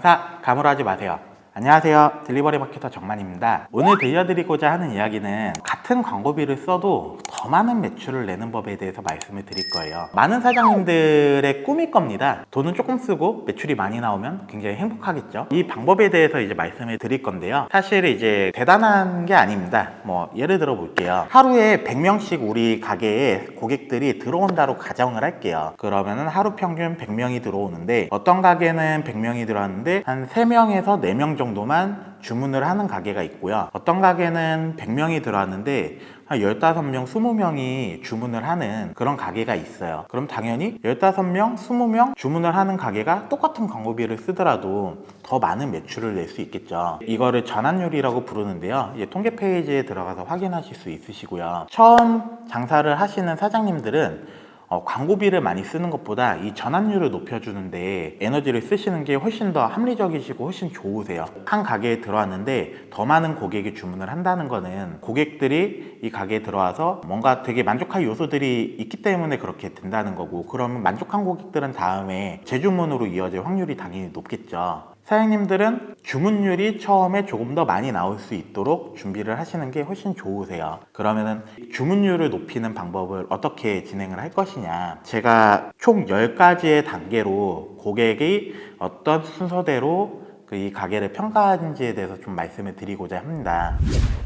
장사 감으로 하지 마세요. 안녕하세요, 딜리버리 마케터 정만입니다. 오늘 들려드리고자 하는 이야기는 같은 광고비를 써도 더 많은 매출을 내는 법에 대해서 말씀을 드릴 거예요. 많은 사장님들의 꿈일 겁니다. 돈은 조금 쓰고 매출이 많이 나오면 굉장히 행복하겠죠. 이 방법에 대해서 이제 말씀을 드릴 건데요, 사실 이제 대단한 게 아닙니다. 예를 들어 볼게요. 하루에 100명씩 우리 가게에 고객들이 들어온다고 가정을 할게요. 그러면은 하루 평균 100명이 들어오는데, 어떤 가게는 100명이 들어왔는데 한 3명에서 4명 정도만 주문을 하는 가게가 있고요. 어떤 가게는 100명이 들어왔는데 한 15명, 20명이 주문을 하는 그런 가게가 있어요. 그럼 당연히 15명, 20명 주문을 하는 가게가 똑같은 광고비를 쓰더라도 더 많은 매출을 낼 수 있겠죠. 이거를 전환율이라고 부르는데요, 통계 페이지에 들어가서 확인하실 수 있으시고요. 처음 장사를 하시는 사장님들은 광고비를 많이 쓰는 것보다 이 전환율을 높여주는데 에너지를 쓰시는 게 훨씬 더 합리적이시고 훨씬 좋으세요. 한 가게에 들어왔는데 더 많은 고객이 주문을 한다는 거는 고객들이 이 가게에 들어와서 뭔가 되게 만족할 요소들이 있기 때문에 그렇게 된다는 거고, 그러면 만족한 고객들은 다음에 재주문으로 이어질 확률이 당연히 높겠죠. 사장님들은 주문율이 처음에 조금 더 많이 나올 수 있도록 준비를 하시는 게 훨씬 좋으세요. 그러면은 주문율을 높이는 방법을 어떻게 진행을 할 것이냐, 제가 총 10가지의 단계로 고객이 어떤 순서대로 이 가게를 평가하는지에 대해서 좀 말씀을 드리고자 합니다.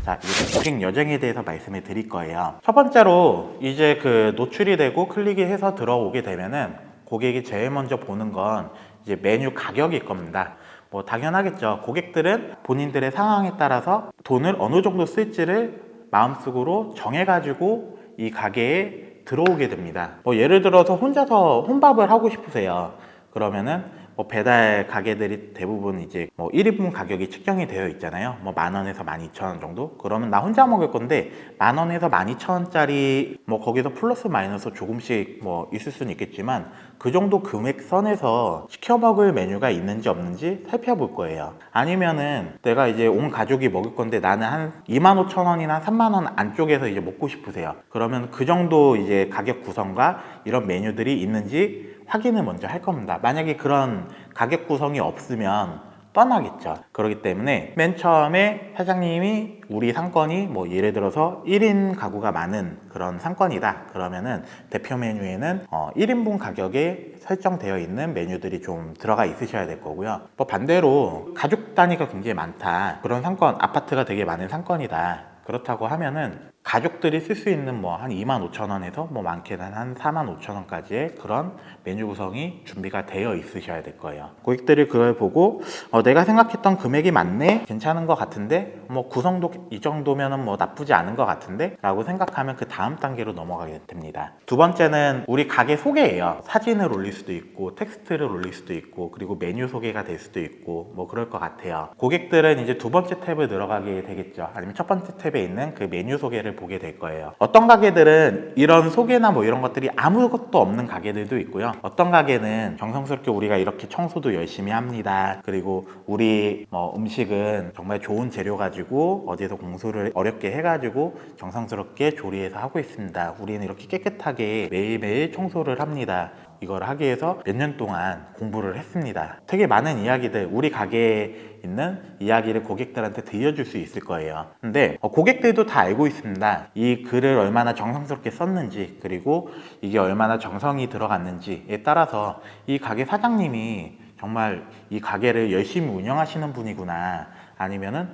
자, 이제 고객 여정에 대해서 말씀을 드릴 거예요. 첫 번째로 이제 노출이 되고 클릭이 해서 들어오게 되면은 고객이 제일 먼저 보는 건 이제 메뉴 가격일 겁니다. 당연하겠죠. 고객들은 본인들의 상황에 따라서 돈을 어느 정도 쓸지를 마음속으로 정해가지고 이 가게에 들어오게 됩니다. 예를 들어서 혼자서 혼밥을 하고 싶으세요. 그러면은 배달 가게들이 대부분 이제 1인분 가격이 측정이 되어 있잖아요. 10,000원에서 12,000원 정도? 그러면 나 혼자 먹을 건데 10,000원에서 12,000원짜리 거기서 플러스 마이너스 조금씩 있을 수는 있겠지만 그 정도 금액 선에서 시켜 먹을 메뉴가 있는지 없는지 살펴볼 거예요. 아니면은 내가 이제 온 가족이 먹을 건데 나는 한 25,000원이나 30,000원 안쪽에서 이제 먹고 싶으세요. 그러면 그 정도 이제 가격 구성과 이런 메뉴들이 있는지 확인을 먼저 할 겁니다. 만약에 그런 가격 구성이 없으면 떠나겠죠. 그렇기 때문에 맨 처음에 사장님이 우리 상권이 예를 들어서 1인 가구가 많은 그런 상권이다 그러면은 대표 메뉴에는 1인분 가격에 설정되어 있는 메뉴들이 좀 들어가 있으셔야 될 거고요. 반대로 가족 단위가 굉장히 많다, 그런 상권, 아파트가 되게 많은 상권이다, 그렇다고 하면은 가족들이 쓸 수 있는 한 25,000원에서 많게는 한 45,000원까지의 그런 메뉴 구성이 준비가 되어 있으셔야 될 거예요. 고객들이 그걸 보고 내가 생각했던 금액이 맞네, 괜찮은 것 같은데, 구성도 이 정도면은 나쁘지 않은 것 같은데 라고 생각하면 그 다음 단계로 넘어가게 됩니다. 두 번째는 우리 가게 소개예요. 사진을 올릴 수도 있고 텍스트를 올릴 수도 있고 그리고 메뉴 소개가 될 수도 있고 그럴 것 같아요. 고객들은 이제 두 번째 탭을 들어가게 되겠죠. 아니면 첫 번째 탭에 있는 그 메뉴 소개를 보게 될 거예요. 어떤 가게들은 이런 소개나 이런 것들이 아무것도 없는 가게들도 있고요. 어떤 가게는 정성스럽게 우리가 이렇게 청소도 열심히 합니다, 그리고 우리 음식은 정말 좋은 재료 가지고 어디서 공수를 어렵게 해가지고 정성스럽게 조리해서 하고 있습니다, 우리는 이렇게 깨끗하게 매일매일 청소를 합니다, 이걸 하기 위해서 몇 년 동안 공부를 했습니다. 되게 많은 이야기들, 우리 가게에 있는 이야기를 고객들한테 들려줄 수 있을 거예요. 근데 고객들도 다 알고 있습니다. 이 글을 얼마나 정성스럽게 썼는지, 그리고 이게 얼마나 정성이 들어갔는지에 따라서 이 가게 사장님이 정말 이 가게를 열심히 운영하시는 분이구나, 아니면은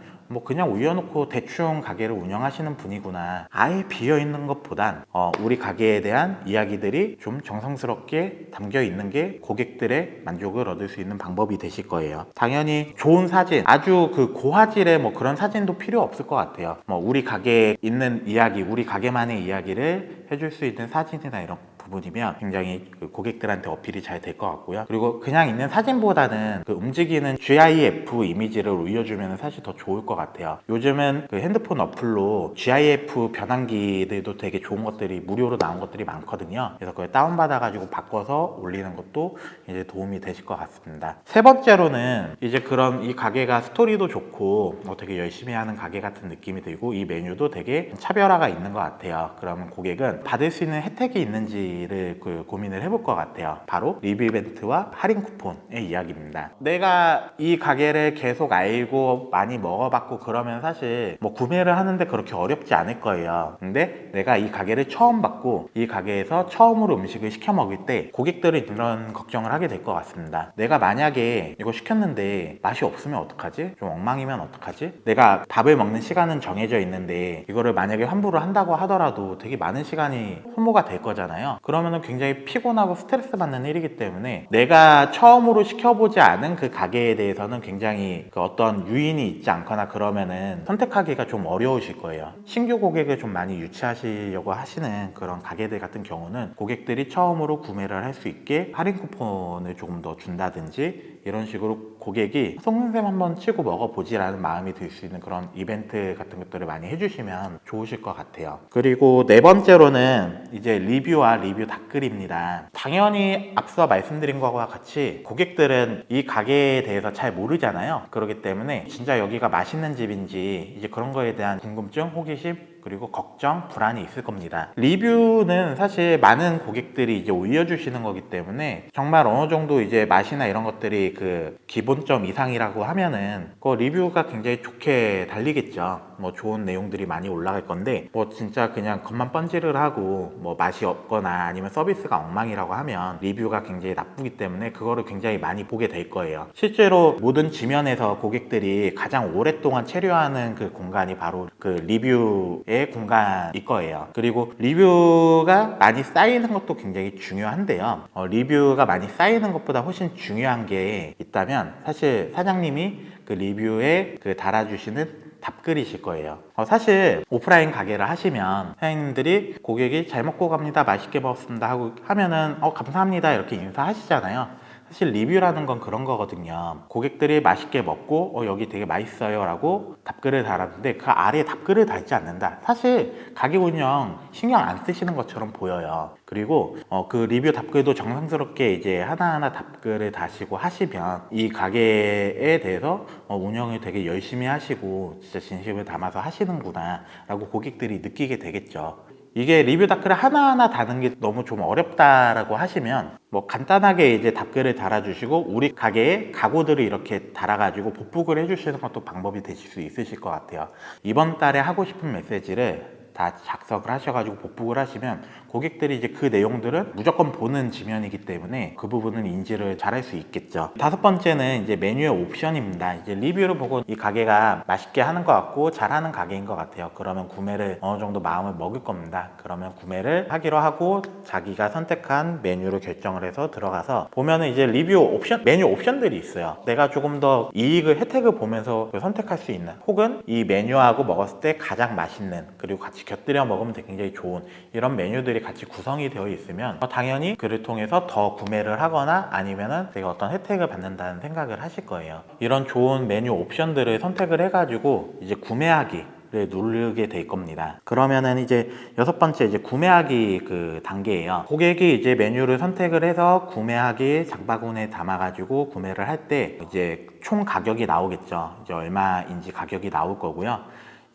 그냥 올려놓고 대충 가게를 운영하시는 분이구나, 아예 비어있는 것보단 우리 가게에 대한 이야기들이 좀 정성스럽게 담겨 있는 게 고객들의 만족을 얻을 수 있는 방법이 되실 거예요. 당연히 좋은 사진, 아주 고화질의 그런 사진도 필요 없을 것 같아요. 우리 가게에 있는 이야기, 우리 가게만의 이야기를 해줄 수 있는 사진이나 이런 부분이면 굉장히 고객들한테 어필이 잘 될 것 같고요. 그리고 그냥 있는 사진보다는 움직이는 GIF 이미지를 올려주면 사실 더 좋을 것 같아요. 요즘은 핸드폰 어플로 GIF 변환기들도 되게 좋은 것들이 무료로 나온 것들이 많거든요. 그래서 그걸 다운받아 가지고 바꿔서 올리는 것도 이제 도움이 되실 것 같습니다. 세 번째로는 이제 그런 이 가게가 스토리도 좋고 되게 열심히 하는 가게 같은 느낌이 들고 이 메뉴도 되게 차별화가 있는 것 같아요. 그러면 고객은 받을 수 있는 혜택이 있는지 할지를 고민을 해볼 것 같아요. 바로 리뷰 이벤트와 할인 쿠폰의 이야기입니다. 내가 이 가게를 계속 알고 많이 먹어봤고 그러면 사실 뭐 구매를 하는데 그렇게 어렵지 않을 거예요. 근데 내가 이 가게를 처음 봤고 이 가게에서 처음으로 음식을 시켜 먹을 때 고객들은 이런 걱정을 하게 될 것 같습니다. 내가 만약에 이거 시켰는데 맛이 없으면 어떡하지? 좀 엉망이면 어떡하지? 내가 밥을 먹는 시간은 정해져 있는데 이거를 만약에 환불을 한다고 하더라도 되게 많은 시간이 소모가 될 거잖아요. 그러면은 굉장히 피곤하고 스트레스 받는 일이기 때문에 내가 처음으로 시켜보지 않은 그 가게에 대해서는 굉장히 그 어떤 유인이 있지 않거나 그러면은 선택하기가 좀 어려우실 거예요. 신규 고객을 좀 많이 유치하시려고 하시는 그런 가게들 같은 경우는 고객들이 처음으로 구매를 할 수 있게 할인 쿠폰을 조금 더 준다든지 이런 식으로 고객이 속눈썹 한번 치고 먹어보지라는 마음이 들 수 있는 그런 이벤트 같은 것들을 많이 해주시면 좋으실 것 같아요. 그리고 네 번째로는 이제 리뷰와 리뷰 댓글입니다. 당연히 앞서 말씀드린 것과 같이 고객들은 이 가게에 대해서 잘 모르잖아요. 그렇기 때문에 진짜 여기가 맛있는 집인지 이제 그런 거에 대한 궁금증, 호기심 그리고 걱정, 불안이 있을 겁니다. 리뷰는 사실 많은 고객들이 이제 올려주시는 거기 때문에 정말 어느 정도 이제 맛이나 이런 것들이 그 기본점 이상이라고 하면은 그 리뷰가 굉장히 좋게 달리겠죠. 뭐 좋은 내용들이 많이 올라갈 건데 뭐 진짜 그냥 겉만 번지를 하고 뭐 맛이 없거나 아니면 서비스가 엉망이라고 하면 리뷰가 굉장히 나쁘기 때문에 그거를 굉장히 많이 보게 될 거예요. 실제로 모든 지면에서 고객들이 가장 오랫동안 체류하는 그 공간이 바로 그 리뷰의 공간일 거예요. 그리고 리뷰가 많이 쌓이는 것도 굉장히 중요한데요. 리뷰가 많이 쌓이는 것보다 훨씬 중요한 게 있다면 사실 사장님이 그 리뷰에 그 달아주시는 답글이실 거예요. 사실 오프라인 가게를 하시면 사장님들이 고객이 잘 먹고 갑니다, 맛있게 먹었습니다 하고 하면은 감사합니다 이렇게 인사하시잖아요. 사실 리뷰라는 건 그런 거거든요. 고객들이 맛있게 먹고 여기 되게 맛있어요 라고 답글을 달았는데 그 아래에 답글을 달지 않는다. 사실 가게 운영 신경 안 쓰시는 것처럼 보여요. 그리고 그 리뷰 답글도 정성스럽게 이제 하나하나 답글을 다시고 하시면 이 가게에 대해서 운영을 되게 열심히 하시고 진짜 진심을 담아서 하시는구나 라고 고객들이 느끼게 되겠죠. 이게 리뷰 댓글을 하나하나 다는 게 너무 좀 어렵다라고 하시면 뭐 간단하게 이제 답글을 달아주시고 우리 가게에 가구들을 이렇게 달아가지고 복붙을 해주시는 것도 방법이 되실 수 있으실 것 같아요. 이번 달에 하고 싶은 메시지를 다 작성을 하셔가지고 복붙을 하시면 고객들이 이제 그 내용들은 무조건 보는 지면이기 때문에 그 부분은 인지를 잘할 수 있겠죠. 다섯 번째는 이제 메뉴의 옵션입니다. 이제 리뷰를 보고 이 가게가 맛있게 하는 것 같고 잘하는 가게인 것 같아요. 그러면 구매를 어느 정도 마음을 먹을 겁니다. 그러면 구매를 하기로 하고 자기가 선택한 메뉴를 결정을 해서 들어가서 보면은 이제 리뷰 옵션, 메뉴 옵션들이 있어요. 내가 조금 더 이익을, 혜택을 보면서 선택할 수 있는 혹은 이 메뉴하고 먹었을 때 가장 맛있는 그리고 같이 곁들여 먹으면 굉장히 좋은 이런 메뉴들이 같이 구성이 되어 있으면 당연히 그를 통해서 더 구매를 하거나 아니면은 내가 어떤 혜택을 받는다는 생각을 하실 거예요. 이런 좋은 메뉴 옵션들을 선택을 해가지고 이제 구매하기 를 누르게 될 겁니다. 그러면은 이제 여섯 번째 이제 구매하기 그 단계예요. 고객이 이제 메뉴를 선택을 해서 구매하기 장바구니에 담아가지고 구매를 할 때 이제 총 가격이 나오겠죠. 이제 얼마인지 가격이 나올 거고요.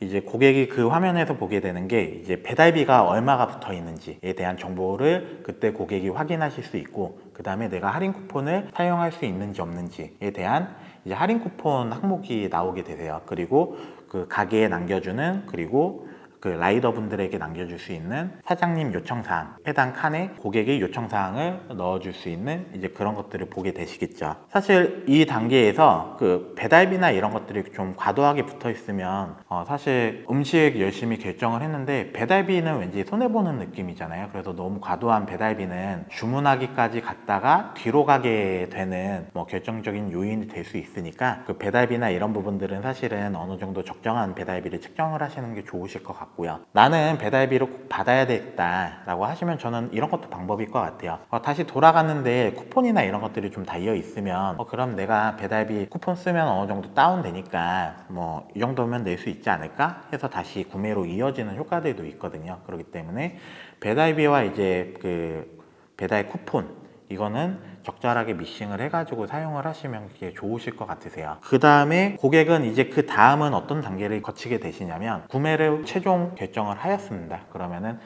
이제 고객이 그 화면에서 보게 되는 게 이제 배달비가 얼마가 붙어 있는지에 대한 정보를 그때 고객이 확인하실 수 있고 그 다음에 내가 할인 쿠폰을 사용할 수 있는지 없는지에 대한 이제 할인 쿠폰 항목이 나오게 되세요. 그리고 그 가게에 남겨주는 그리고 그 라이더분들에게 남겨줄 수 있는 사장님 요청사항, 해당 칸에 고객의 요청사항을 넣어줄 수 있는 이제 그런 것들을 보게 되시겠죠. 사실 이 단계에서 그 배달비나 이런 것들이 좀 과도하게 붙어 있으면 사실 음식 열심히 결정을 했는데 배달비는 왠지 손해보는 느낌이잖아요. 그래서 너무 과도한 배달비는 주문하기까지 갔다가 뒤로 가게 되는 뭐 결정적인 요인이 될 수 있으니까 그 배달비나 이런 부분들은 사실은 어느 정도 적정한 배달비를 책정을 하시는 게 좋으실 것 같고요. 나는 배달비를 꼭 받아야 되겠다라고 하시면 저는 이런 것도 방법일 것 같아요. 다시 돌아갔는데 쿠폰이나 이런 것들이 좀 달려 있으면 그럼 내가 배달비 쿠폰 쓰면 어느 정도 다운되니까 뭐 이 정도면 낼 수 있지 않을까 해서 다시 구매로 이어지는 효과들도 있거든요. 그렇기 때문에 배달비와 이제 그 배달 쿠폰 이거는 적절하게 미싱을 해가지고 사용을 하시면 그게 좋으실 것 같으세요. 그 다음에 고객은 이제 그 다음은 어떤 단계를 거치게 되시냐면 구매를 최종 결정을 하였습니다. 그러면은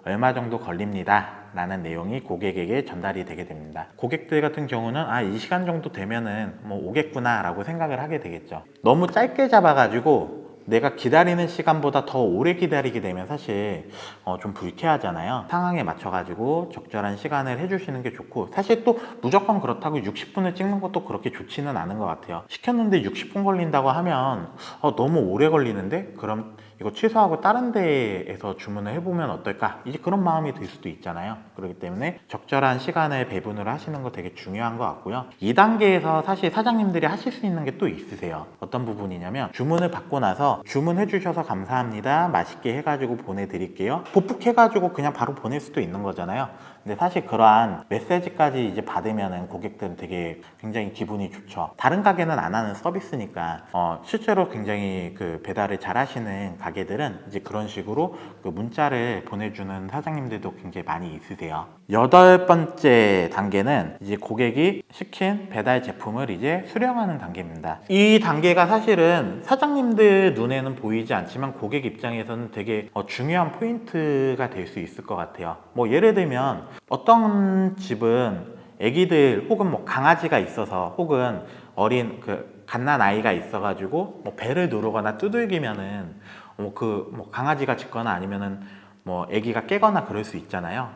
얼마 정도 걸립니다 라는 내용이 고객에게 전달이 되게 됩니다. 고객들 같은 경우는 이 시간 정도 되면은 뭐 오겠구나 라고 생각을 하게 되겠죠. 너무 짧게 잡아가지고 내가 기다리는 시간보다 더 오래 기다리게 되면 사실 좀 불쾌하잖아요. 상황에 맞춰가지고 적절한 시간을 해주시는 게 좋고, 사실 또 무조건 그렇다고 60분을 찍는 것도 그렇게 좋지는 않은 것 같아요. 시켰는데 60분 걸린다고 하면 너무 오래 걸리는데? 그럼 이거 취소하고 다른 데에서 주문을 해보면 어떨까? 이제 그런 마음이 들 수도 있잖아요. 그렇기 때문에 적절한 시간을 배분을 하시는 거 되게 중요한 것 같고요. 2단계에서 사실 사장님들이 하실 수 있는 게 또 있으세요. 어떤 부분이냐면, 주문을 받고 나서 주문해 주셔서 감사합니다, 맛있게 해가지고 보내드릴게요, 복붙해가지고 그냥 바로 보낼 수도 있는 거잖아요. 근데 사실 그러한 메시지까지 이제 받으면은 고객들은 되게 굉장히 기분이 좋죠. 다른 가게는 안 하는 서비스니까 실제로 굉장히 그 배달을 잘 하시는 가게들은 이제 그런 식으로 그 문자를 보내주는 사장님들도 굉장히 많이 있으세요. 8번째 단계는 이제 고객이 시킨 배달 제품을 이제 수령하는 단계입니다. 이 단계가 사실은 사장님들 눈에는 보이지 않지만 고객 입장에서는 되게 중요한 포인트가 될 수 있을 것 같아요. 뭐 예를 들면 어떤 집은 애기들 혹은 뭐 강아지가 있어서, 혹은 어린 갓난 아이가 있어가지고 뭐 배를 누르거나 두들기면은 뭐 강아지가 짖거나 아니면은 뭐 애기가 깨거나 그럴 수 있잖아요.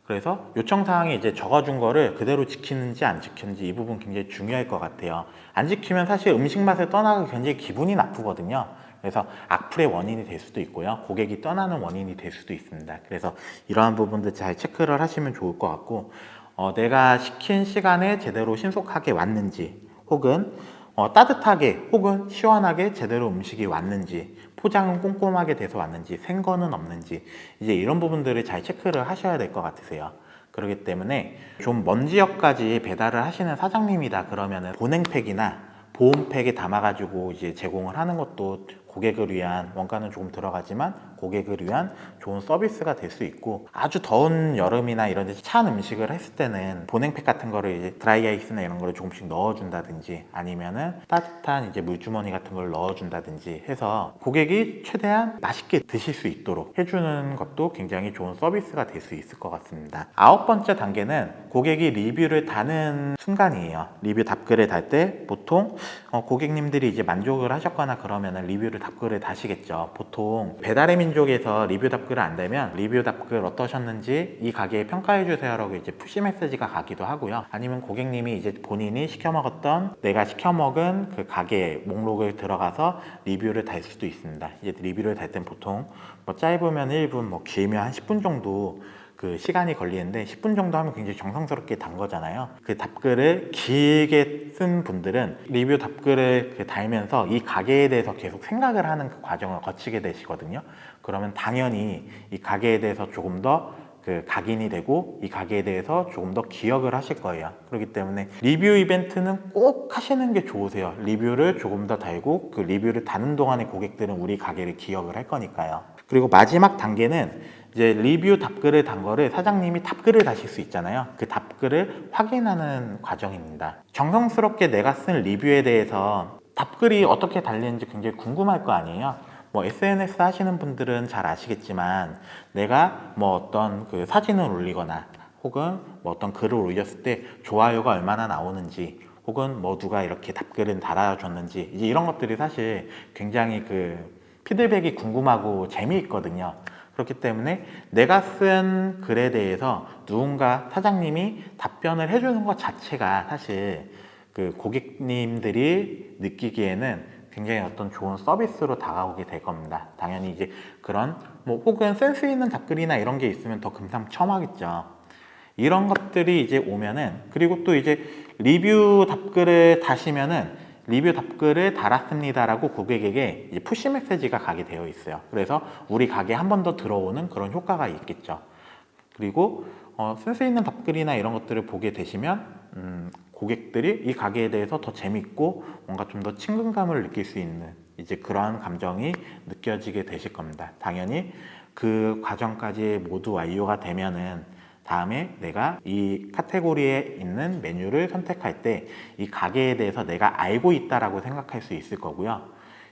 그래서 요청사항에 이제 적어준 거를 그대로 지키는지 안 지키는지, 이 부분 굉장히 중요할 것 같아요. 안 지키면 사실 음식 맛을 떠나고 굉장히 기분이 나쁘거든요. 그래서 악플의 원인이 될 수도 있고요, 고객이 떠나는 원인이 될 수도 있습니다. 그래서 이러한 부분들 잘 체크를 하시면 좋을 것 같고, 내가 시킨 시간에 제대로 신속하게 왔는지, 혹은 따뜻하게 혹은 시원하게 제대로 음식이 왔는지, 포장은 꼼꼼하게 돼서 왔는지, 생거는 없는지, 이제 이런 부분들을 잘 체크를 하셔야 될 것 같으세요. 그렇기 때문에 좀 먼 지역까지 배달을 하시는 사장님이다 그러면은 보냉팩이나 보온팩에 담아가지고 이제 제공을 하는 것도 고객을 위한, 원가는 조금 들어가지만 고객을 위한 좋은 서비스가 될 수 있고, 아주 더운 여름이나 이런 데서 찬 음식을 했을 때는 보냉팩 같은 거를 이제 드라이 아이스나 이런 거를 조금씩 넣어준다든지, 아니면은 따뜻한 이제 물주머니 같은 걸 넣어준다든지 해서 고객이 최대한 맛있게 드실 수 있도록 해주는 것도 굉장히 좋은 서비스가 될 수 있을 것 같습니다. 9번째 단계는 고객이 리뷰를 다는 순간이에요. 리뷰 답글을 달 때 보통 고객님들이 이제 만족을 하셨거나 그러면은 리뷰를 답글을 다시겠죠. 보통 배달의 민족에서 리뷰 답글을 안 달면 리뷰 답글 어떠셨는지 이 가게에 평가해 주세요라고 이제 푸시 메시지가 가기도 하고요. 아니면 고객님이 이제 본인이 시켜 먹었던, 내가 시켜 먹은 그 가게 목록을 들어가서 리뷰를 달 수도 있습니다. 이제 리뷰를 달 땐 보통 뭐 짧으면 1분, 뭐 길면 한 10분 정도 그 시간이 걸리는데, 10분 정도 하면 굉장히 정성스럽게 단 거잖아요. 그 답글을 길게 쓴 분들은 리뷰 답글을 달면서 이 가게에 대해서 계속 생각을 하는 그 과정을 거치게 되시거든요. 그러면 당연히 이 가게에 대해서 조금 더 각인이 되고, 이 가게에 대해서 조금 더 기억을 하실 거예요. 그렇기 때문에 리뷰 이벤트는 꼭 하시는 게 좋으세요. 리뷰를 조금 더 달고, 그 리뷰를 다는 동안에 고객들은 우리 가게를 기억을 할 거니까요. 그리고 마지막 단계는 이제 리뷰 답글을 단 거를 사장님이 답글을 다실 수 있잖아요. 그 답글을 확인하는 과정입니다. 정성스럽게 내가 쓴 리뷰에 대해서 답글이 어떻게 달리는지 굉장히 궁금할 거 아니에요. 뭐 SNS 하시는 분들은 잘 아시겠지만, 내가 뭐 어떤 그 사진을 올리거나 혹은 뭐 어떤 글을 올렸을 때 좋아요가 얼마나 나오는지, 혹은 뭐 누가 이렇게 답글을 달아줬는지, 이제 이런 것들이 사실 굉장히 피드백이 궁금하고 재미있거든요. 그렇기 때문에 내가 쓴 글에 대해서 누군가 사장님이 답변을 해주는 것 자체가 사실 그 고객님들이 느끼기에는 굉장히 어떤 좋은 서비스로 다가오게 될 겁니다. 당연히 이제 그런 뭐 혹은 센스 있는 답글이나 이런 게 있으면 더 금상첨화겠죠. 이런 것들이 이제 오면은, 그리고 또 이제 리뷰 답글을 다시면은 리뷰 답글을 달았습니다라고 고객에게 이제 푸시 메시지가 가게 되어 있어요. 그래서 우리 가게에 한 번 더 들어오는 그런 효과가 있겠죠. 그리고 센스 있는 답글이나 이런 것들을 보게 되시면 고객들이 이 가게에 대해서 더 재밌고 뭔가 좀 더 친근감을 느낄 수 있는 이제 그러한 감정이 느껴지게 되실 겁니다. 당연히 그 과정까지 모두 완료가 되면은 다음에 내가 이 카테고리에 있는 메뉴를 선택할 때 이 가게에 대해서 내가 알고 있다라고 생각할 수 있을 거고요.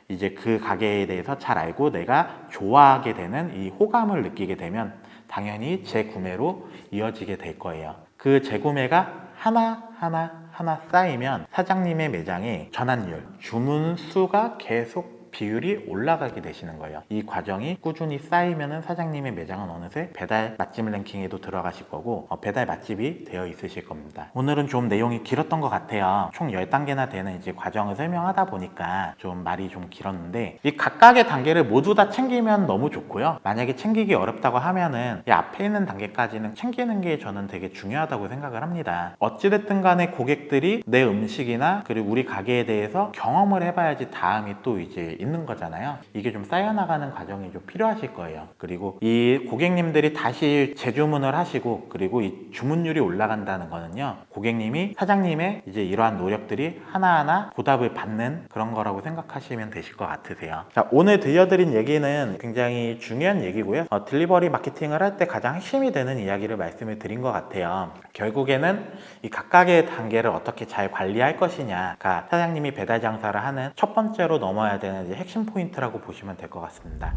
이제 그 가게에 대해서 잘 알고 내가 좋아하게 되는 이 호감을 느끼게 되면 당연히 재구매로 이어지게 될 거예요. 그 재구매가 하나 쌓이면 사장님의 매장의 전환율, 주문 수가 계속 비율이 올라가게 되시는 거예요. 이 과정이 꾸준히 쌓이면은 사장님의 매장은 어느새 배달 맛집 랭킹에도 들어가실 거고 배달 맛집이 되어 있으실 겁니다. 오늘은 좀 내용이 길었던 것 같아요. 총 10단계나 되는 이제 과정을 설명하다 보니까 좀 말이 좀 길었는데 이 각각의 단계를 모두 다 챙기면 너무 좋고요. 만약에 챙기기 어렵다고 하면은 이 앞에 있는 단계까지는 챙기는 게 저는 되게 중요하다고 생각을 합니다. 어찌됐든 간에 고객들이 내 음식이나 그리고 우리 가게에 대해서 경험을 해봐야지 다음이 또 이제 있는 거잖아요. 이게 좀 쌓여나가는 과정이 좀 필요하실 거예요. 그리고 이 고객님들이 다시 재주문을 하시고 그리고 이 주문율이 올라간다는 거는요, 고객님이 사장님의 이제 이러한 노력들이 하나하나 보답을 받는 그런 거라고 생각하시면 되실 것 같으세요. 자, 오늘 들려드린 얘기는 굉장히 중요한 얘기고요. 딜리버리 마케팅을 할 때 가장 핵심이 되는 이야기를 말씀을 드린 것 같아요. 결국에는 이 각각의 단계를 어떻게 잘 관리할 것이냐가 사장님이 배달 장사를 하는 첫 번째로 넘어야 되는 이제 핵심 포인트라고 보시면 될 것 같습니다.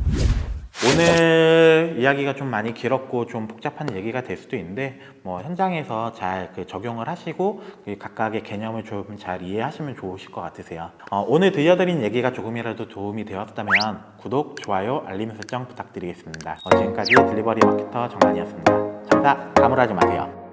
오늘 이야기가 좀 많이 길었고 좀 복잡한 얘기가 될 수도 있는데 뭐 현장에서 잘 적용을 하시고 각각의 개념을 좀 잘 이해하시면 좋으실 것 같으세요. 오늘 들려드린 얘기가 조금이라도 도움이 되었다면 구독, 좋아요, 알림 설정 부탁드리겠습니다. 지금까지 딜리버리 마케터 정만이었습니다. 장사 가물하지 마세요.